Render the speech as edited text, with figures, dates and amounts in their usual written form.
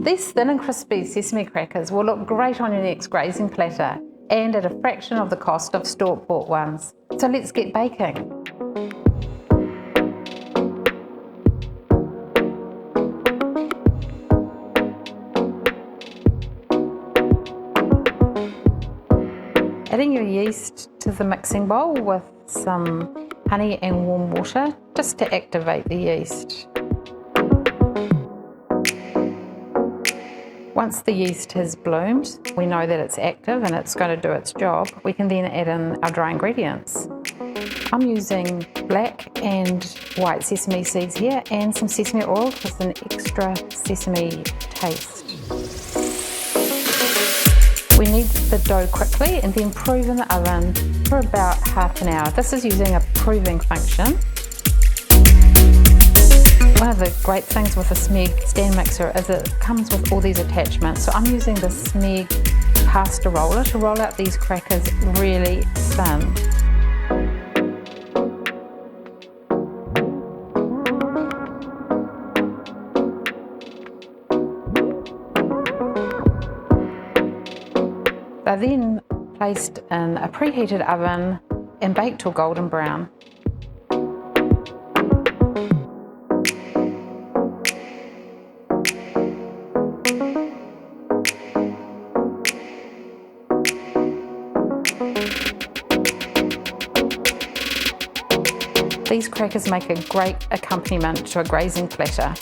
These thin and crispy sesame crackers will look great on your next grazing platter and at a fraction of the cost of store-bought ones. So let's get baking. Adding your yeast to the mixing bowl with some honey and warm water just to activate the yeast. Once the yeast has bloomed, we know that it's active and it's going to do its job. We can then add in our dry ingredients. I'm using black and white sesame seeds here and some sesame oil with an extra sesame taste. We knead the dough quickly and then prove in the oven for about half an hour. This is using a proving function. One of the great things with a Smeg stand mixer is it comes with all these attachments. So I'm using the Smeg pasta roller to roll out these crackers really thin. They're then placed in a preheated oven and baked till golden brown. These crackers make a great accompaniment to a grazing platter.